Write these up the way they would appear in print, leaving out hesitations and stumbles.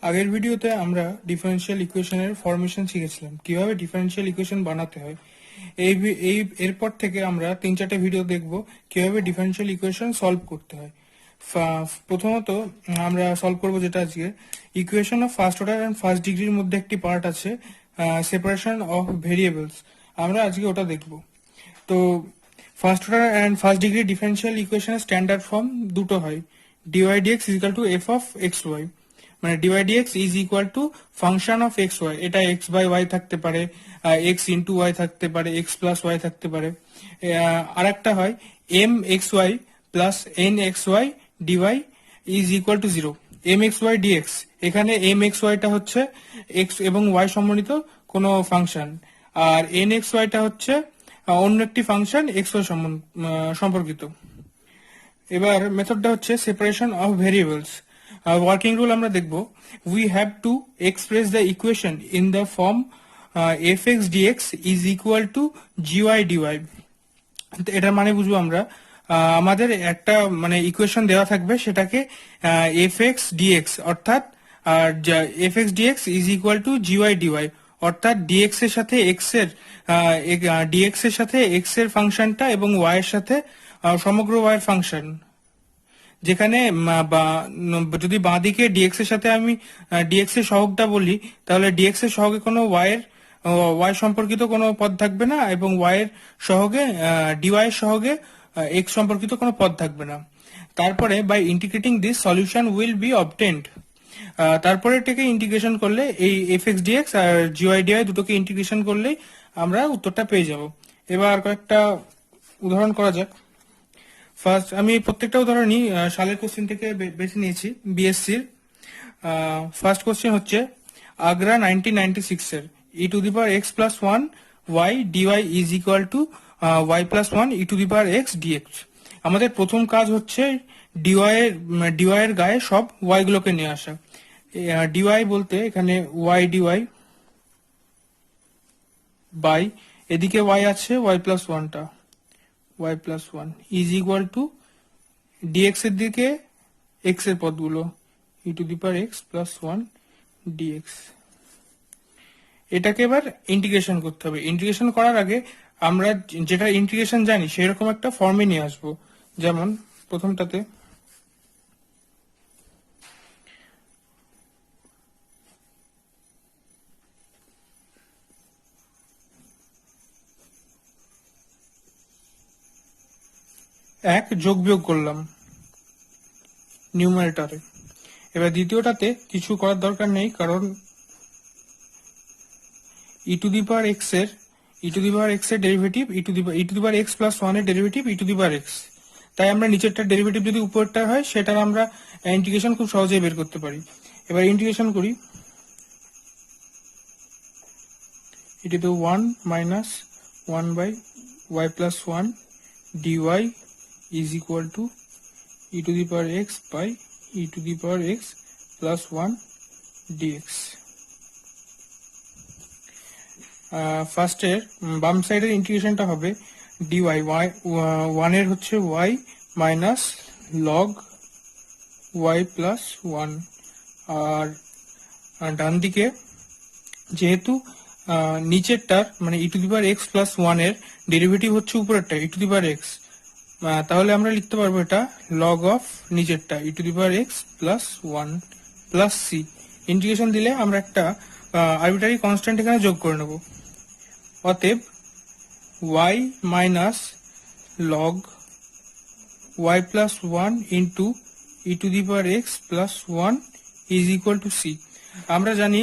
আগের ভিডিওতে আমরা ডিফারেনশিয়াল ইকুয়েশনের ফরমেশন শিখেছিলাম, কিভাবে ডিফারেনশিয়াল ইকুয়েশন বানাতে হয়। এরপর থেকে আমরা 3-4টে ভিডিও দেখব কিভাবে ডিফারেনশিয়াল ইকুয়েশন সলভ করতে হয়। প্রথমত আমরা সলভ করব যেটা আজকে equation of first order and first ডিগ্রির মধ্যে একটি পার্ট আছে সেপারেশন অফ ভেরিয়েবলস, আমরা আজকে ওটা দেখব। তো first order and first degree differential ইকুয়েশনের স্ট্যান্ডার্ড ফর্ম দুটো হয়, d y d x is equal to f of x y, মানে d y d x is equal to function of x y. এটা এক্স বাই ওয়াই থাকতে পারে, এক্স ইন্টু ওয়াই থাকতে পারে, x plus Y থাকতে পারে। আর একটা হয় M X Y plus N X Y dy is equal to 0, M X Y D X. এখানে এম এক্স ওয়াইটা হচ্ছে এক্স এবং ওয়াই সম্বন্ধিত কোনো ফাংশন, আর এন এক্স ওয়াইটা হচ্ছে অন্য একটি ফাংশন এক্স ওয়াই সম্পর্কিত। এবার মেথডটা হচ্ছে separation of variables. Working rule আমরা দেখব, we have to express the equation in the form F X D X is equal to G Y D Y. এটার মানে বুঝবো আমরা, আমাদের একটা মানে ইকুয়েশন দেওয়া থাকবে, সেটাকে এফ এক্স ডিএক্স অর্থাৎ F X D X is equal to G Y D Y, অর্থাৎ ডিএক্স এর সাথে এক্স এর ডিএক্স এর সাথে এক্স এর ফাংশনটা এবং ওয়াই এর সাথে সমগ্র ওয়াই এর ফাংশন। যেখানে যদি বাঁ দিকে ডিএক্স এর সাথে আমি ডিএক্স এর সহগটা বলি, তাহলে ডিএক্স এর সহগে কোনো ওয়াই সম্পর্কিত কোনো পদ থাকবে না, এবং ওয়াই এর সহগে ডিওয়াই এর সহগে এক্স সম্পর্কিত কোনো পদ থাকবে না। তারপরে by integrating this solution will be obtained. তারপরে এটাকে ইন্টিগ্রেশন করলে এই এফ এক্স ডিএক্স আর জিওয়াই ডিওয়াই দুটোকে ইন্টিগ্রেশন করলেই আমরা উত্তরটা পেয়ে যাব। এবার কয়েকটা উদাহরণ করা যাক। ফার্স্ট আমি প্রত্যেকটা উদাহরণই সালের কোশ্চেন থেকে বেছে নিয়েছি, বিএসসির। ফার্স্ট কোশ্চেন হচ্ছে আগ্রা 1996 এর e to the power x plus 1 y dy is equal to y plus 1 e to the power x d x. আমাদের প্রথম কাজ হচ্ছে ডিওয়াই এর গায়ে সব ওয়াই গুলোকে নিয়ে আসা। ডিওয়াই বলতে এখানে ওয়াই ডিওয়াই বাই এদিকে ওয়াই আছে ওয়াই প্লাস 1টা, y plus 1 is equal to d x এর দিকে এক্স এর পদগুলো e to the power x plus 1 d x. এটাকে এবার ইন্টিগ্রেশন করতে হবে। ইন্টিগ্রেশন করার আগে আমরা যেটা ইন্টিগ্রেশন জানি সেরকম একটা ফর্মে নিয়ে আসবো। যেমন প্রথমটাতে এক যোগ বিয়োগ করলাম নিউমারেটরে। এবার দ্বিতীয়টাতে কিছু করার দরকার নেই, কারণ ই টু দি পাওয়ার এক্স এর derivative E to the power x plus 1 এর derivative E to the power x. তাই আমরা নিচেরটা ডেরিভেটিভ যদি উপরটা হয় সেটার আমরা ইন্টিগ্রেশন খুব সহজেই বের করতে পারি। এবার ইন্টিগ্রেশন করি, e to the 1 minus 1 by y plus 1 d y is equal to e to the power x by e to the power x plus 1 dx। ফার্স্টের বাম সাইডের ইন্টিগ্রেশনটা হবে dy, ওয়ান এর হচ্ছে y minus log y plus 1, আর ডান দিকে যেহেতু নিচেরটার মানে e to the power x plus 1 এর ডেরিভেটিভ হচ্ছে উপরেরটা ই টু দি পাওয়ার এক্স, তাহলে আমরা লিখতে পারবো এটা লগ অফ নিচেরটা e to the power x plus 1 plus c. Integration দিলে আমরা একটা আরবিটারি কনস্ট্যান্ট এখানে যোগ করে নেব। অতএব y minus log y plus 1 into E to the power x plus 1 is equal to C. আমরা জানি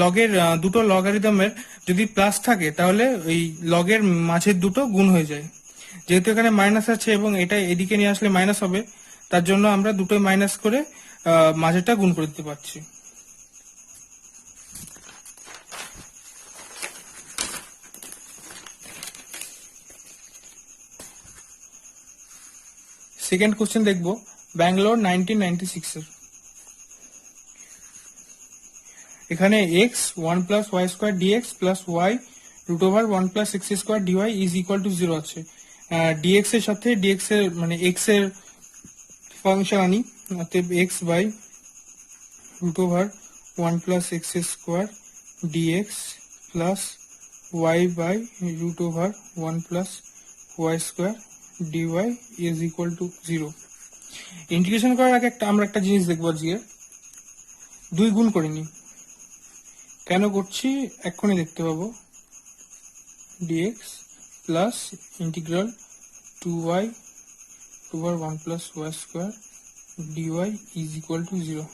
লগের দুটো লগারিদমের যদি প্লাস থাকে তাহলে ওই লগের মাঝের দুটো গুণ হয়ে যায়। যেহেতু এখানে মাইনাস আছে এবং এটা এদিকে নিয়ে আসলে মাইনাস হবে, তার জন্য আমরা দুটোই মাইনাস করে মাঝেরটা গুণ করে দিতে পারছি। সেকেন্ড কোশ্চেন দেখবো, ব্যাঙ্গালোর 1996 এর। এখানে X 1 plus Y square D X plus Y root over 1 plus X square D Y is equal to 0 আছে। ডিএক্স এর সাথে ডিএক্স এর মানে এক্স এর ফাংশন আনি, অতএব X by root over 1 plus x square dx plus y by root over 1 plus y square dy is equal to 0. Integration করার আগে আমরা একটা জিনিস দেখবো আজকে, 2 গুণ করে নিই। কেন করছি এক্ষুনি দেখতে পাবো। dx plus integral 2y over 1 plus y square dy is equal to 0.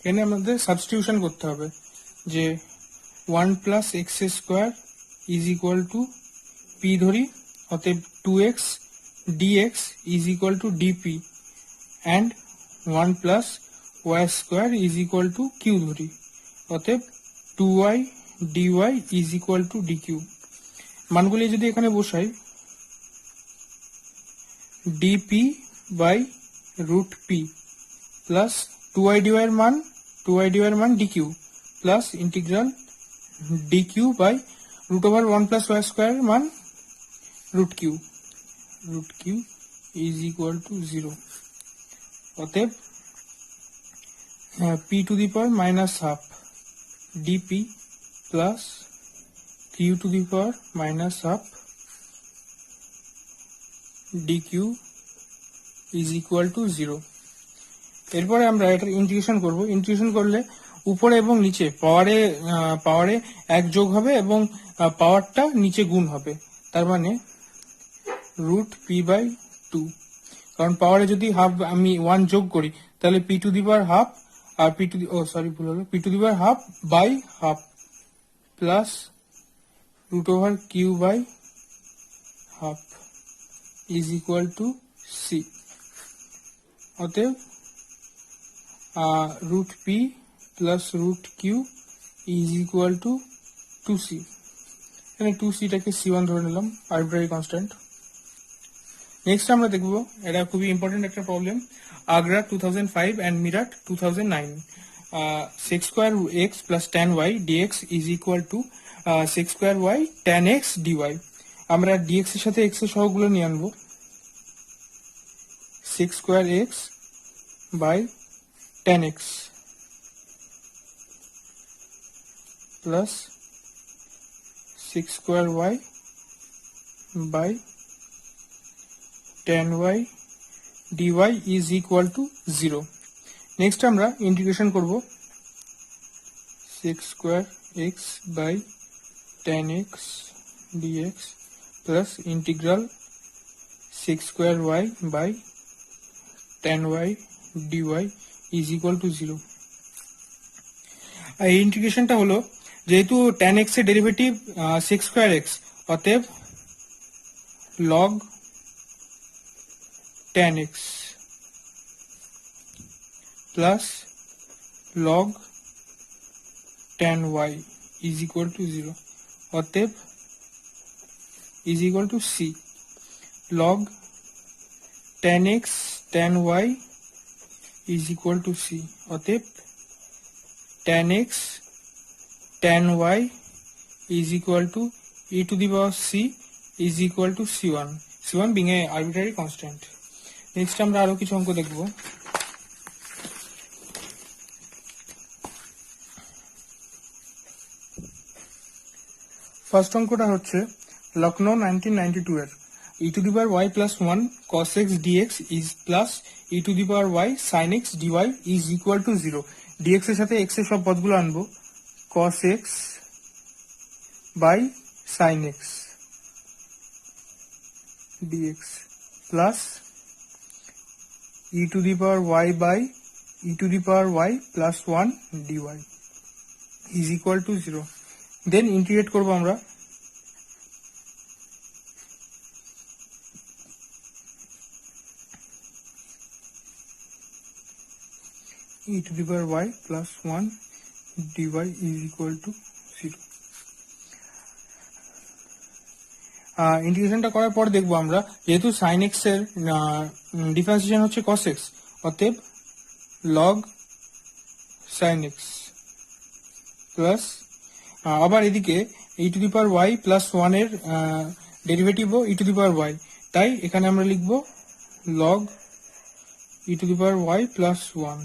এখানে আমাদের সাবস্টিটিউশন করতে হবে যে 1 plus x square is equal to p ধরি, অতএব 2x dx is equal to dp and 1 plus y square is equal to q ধরি, অতএব 2y dy is equal to dq। মানগুলি যদি এখানে বসাই, dp by root p plus 2y dy এর মান dq plus integral dq by root over 1 plus y square এর মান root q is equal to 0। অতএব p to the power minus half dp plus q to the power minus half dq is equal to 0। এরপরে আমরা এটার integration করব। Integration করলে উপরে এবং নিচে পাওয়ারে 1 যোগ হবে এবং পাওয়ারটা নিচে গুণ হবে, তার মানে রুট পি বাই 2। কারণ পাওয়ারে যদি হাফ আমি 1 যোগ করি তাহলে P to the power half আর P to the power half by half plus root over q by half is equal to c। অতএব root p plus root q is equal to 2c। এখানে 2c টাকে c1 ধরে নিলাম, arbitrary constant. Next আমরা দেখব, এটা খুবই important একটা problem, Agra 2005 and Meerut 2009। sec square x plus tan y dx is equal to sec square y tan x dy। আমরা dx এর সাথে x এর সহগগুলো নিয়ে আনবো। sec square x by tan x plus sec square y by tan y dy is equal to 0। Next আমরা integration করব sec square x by tan x dx plus integral sec square y by tan y dy is equal to 0। এই ইন্টিগ্রেশনটা হলো, যেহেতু tan x এর derivative sec square x, অতএব log tan x plus log tan y is equal to 0। অতএব is equal to c log tan x tan y is equal to c। অতএব tan x tan y is equal to e to the power c is equal to c1 being a arbitrary constant। Next আমরা আরো কিছু অঙ্ক দেখব। First অঙ্কটা হচ্ছে লখনৌ 1992 এর e to the power y plus 1 cos x dx is plus e to the power y sin x dy is equal to 0। dx এর সাথে x এর সব পদগুলো আনবো, cos x by sin x dx plus e to the power y by e to the power y plus 1 dy is equal to 0। Then integrate করবো আমরা, e to the power y plus 1 dy is equal to 0। ইন্টিগ্রেশনটা করার পর দেখবো আমরা, যেহেতু sin x এর differentiation হচ্ছে cos x, অতএব log sin x প্লাস আবার এদিকে e to the power y plus 1 এর ডেরিভেটিভও e to the power y, তাই এখানে আমরা লিখবো log e to the power y plus 1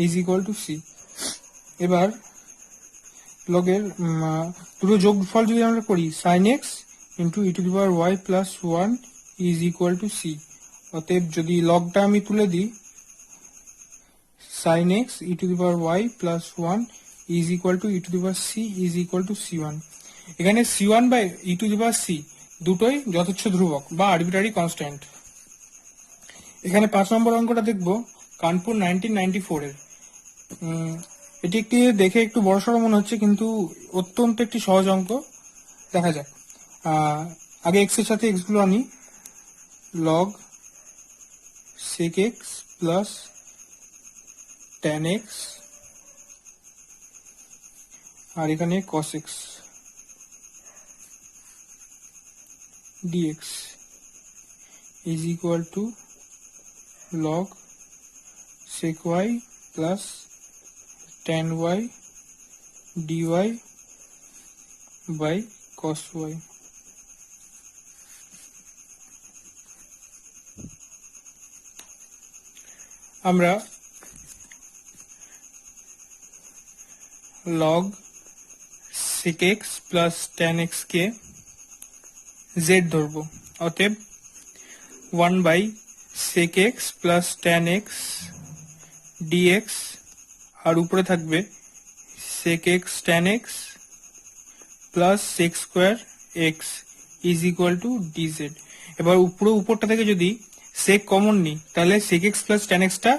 is equal to c। এবার লগের দুটো যোগফল যদি আমরা করি sin x into E to the power y plus one is equal to c. অতএব যদি লগটা আমি তুলে দিই sin x e to the power y plus one is equal to e to the power c is equal to সি1। এখানে সি1 by e to the power c দুটোই যথেচ্ছ ধ্রুবক বা আরবিট্রারি কনস্ট্যান্ট। এখানে 5 নম্বর অঙ্কটা দেখব কানপুর 1994 এর। এটি একটি দেখে একটু বড়সড় মনে হচ্ছে কিন্তু অত্যন্ত একটি সহজ অঙ্ক। দেখা যাক। আগে এক্স এর সাথে এক্স গুলো আনি, log sec x plus tan x আর এখানে cos x dx is equal to log sec y plus tan y dy by cos y। আমরা log sec x plus tan x কে z ধরবো। অতএব 1 by sec x plus tan x dx আর উপরে থাকবে sec x tan x plus sec square x is equal to dz। এবার উপরটা থেকে যদি sec common নিই তাহলে sec x plus tan x টা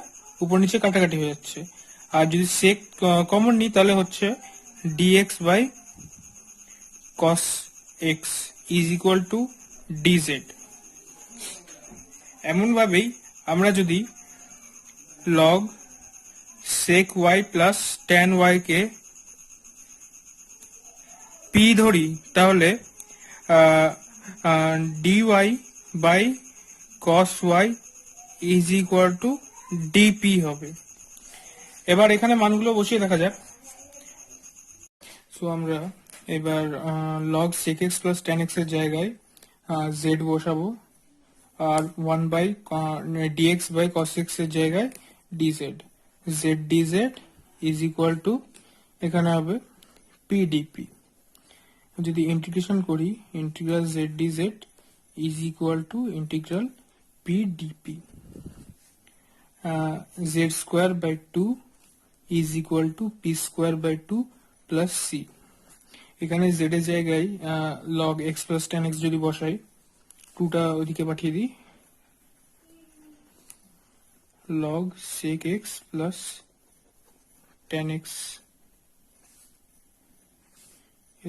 উপর নিচে কাটাকাটি হয়ে যাচ্ছে, আর যদি sec কমন নিই তাহলে হচ্ছে dx by cos x is equal to dz। এমন ভাবেই আমরা যদি log sec y plus tan y কে p ধরি তাহলে dy by cos y is equal to dp হবে। এবার এখানে মানগুলো বসিয়ে দেখা যাক। সো আমরা এবার log sec x plus tan x এর জায়গায় z বসাবো আর 1 by dx by cos x এর জায়গায় dz। z dz is equal to এখানে হবে p dp। যদি ইন্টিগ্রেশন করি integral z dz is equal to integral p dp। z square by 2 is equal to p square by 2 plus c। এখানে z এর জায়গায় log x plus tan x যদি বসাই 2টা ওইদিকে পাঠিয়ে দিই, log sec x plus tan x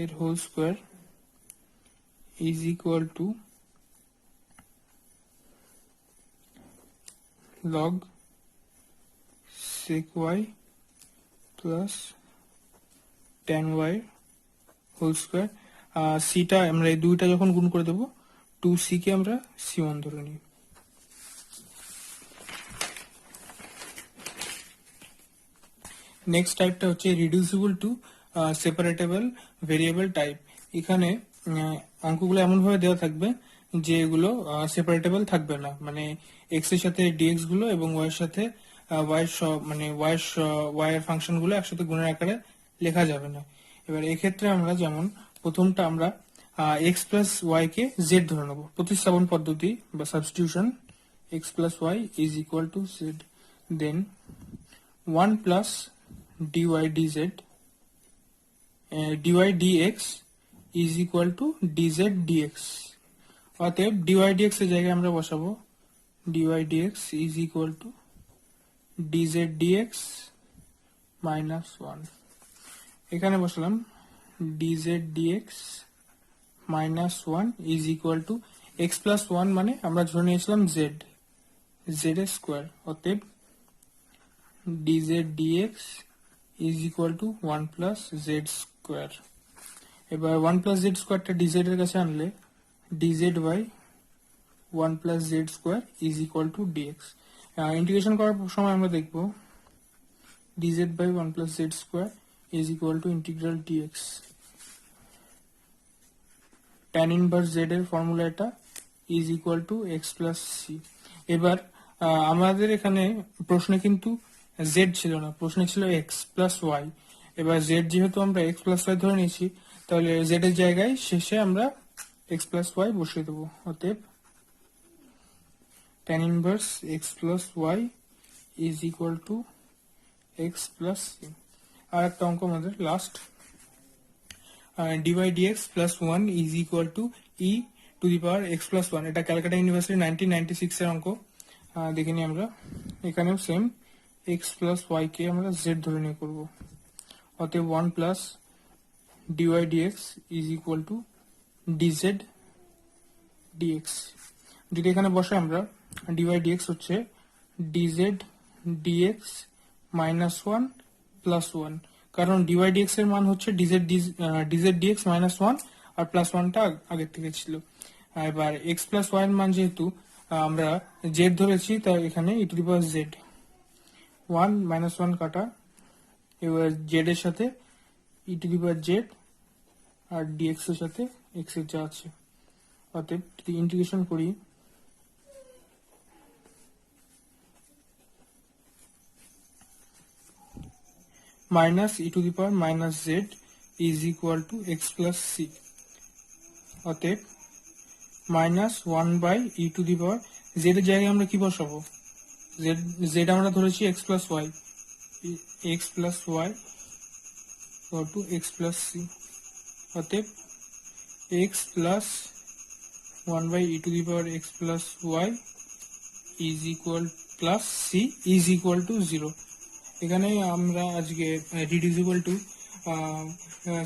এর whole square is equal to log sec y plus tan y whole square. সিটা আমরা এই দুইটা যখন গুণ করে দেবো 2c কে আমরা c1 ধরে নিই। নেক্সট টাইপটা হচ্ছে রিডিউসিবল টু সেপারেটেবল ভেরিয়েবল টাইপ। এখানে অঙ্কগুলো এমন ভাবে দেওয়া থাকবে যে এগুলো সেপারেটেবল থাকবে না, মানে এক্স এর সাথে ডিএক্স গুলো এবং ওয়াই এর সাথে ওয়াই এর ফাংশন গুলো একসাথে গুণের আকারে লেখা যাবে না। এবার এক্ষেত্রে আমরা যেমন প্রথমটা আমরা এক্স প্লাস ওয়াই কে জেড ধরে নেবো, প্রতিস্থাপন পদ্ধতি বা substitution. X plus Y is equal to Z, then 1 plus D Y D Z dy dx is equal to dz dx। অতএব dy dx এর জায়গায় আমরা বসাবো dy dx is equal to dz dx minus 1। এখানে বসালাম dz dx minus 1 is equal to x plus 1 মানে আমরা ধরে নিয়েছিলাম z এর স্কোয়ার। অতএব dz dx is equal to 1 plus z square। এবার 1 plus z square টা dz এর কাছে আনলে dz by 1 plus z square is equal to dx। Integration করার সময় আমরা দেখব dz by 1 plus z square is equal to integral dx। tan inverse z এর ফর্মুলা এটা is equal to x plus c। এবার আমাদের এখানে প্রশ্নে কিন্তু z ছিল না, প্রশ্নে ছিল x plus y। এবার জেড যেহেতু আমরা এক্স প্লাস ওয়াই ধরে নিয়েছি, তাহলে জেড এর জায়গায় শেষে আমরা এক্স প্লাস ওয়াই বসিয়ে দেবো। অতএব tan inverse x plus Y is equal to x plus c. আর একটা অঙ্ক আমাদের last, dy dx plus one is equal to e to the power x plus one. এটা ক্যালকাটা ইউনিভার্সিটি 1996 এর অঙ্ক। দেখে নিই আমরা, এখানেও সেম এক্স প্লাস ওয়াই কে আমরা জেড ধরে নিয়ে করবো। অতএব one plus dy dx is equal two dz dx। যদি এখানে বসে আমরা, dy dx হচ্ছে dz dx minus one plus one, কারণ dy dx এর মান হচ্ছে dz dx মাইনাস ওয়ান আর প্লাস ওয়ানটা আগের থেকে ছিল। এবার এক্স প্লাস ওয়াই এর মান যেহেতু আমরা জেড ধরেছি, তাই এখানে e to the power z, one minus one কাটা, এবার জেড এর সাথে e to the power z আর ডিএক্স এর সাথে এক্স এর যা আছে। অতএব যদি ইন্টিগ্রেশন করি, minus e to the power minus z is equal to x plus c. অতএব minus one by e to the power, z এর জায়গায় আমরা কি বসাবো, জেড আমরা ধরেছি x plus y, x plus y to x plus c. অতএব x plus one by e to the power x plus Y is equal plus c is equal to zero. এখানে আমরা আজকে reducible to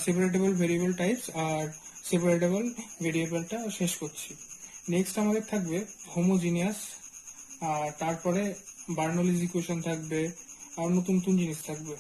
separable variable types R separable ভেরিয়েবলটা শেষ করছি। Next আমাদের থাকবে homogeneous, আর তারপরে বার্নৌলিজ equation থাকবে, আর নতুন নতুন জিনিস থাকবে।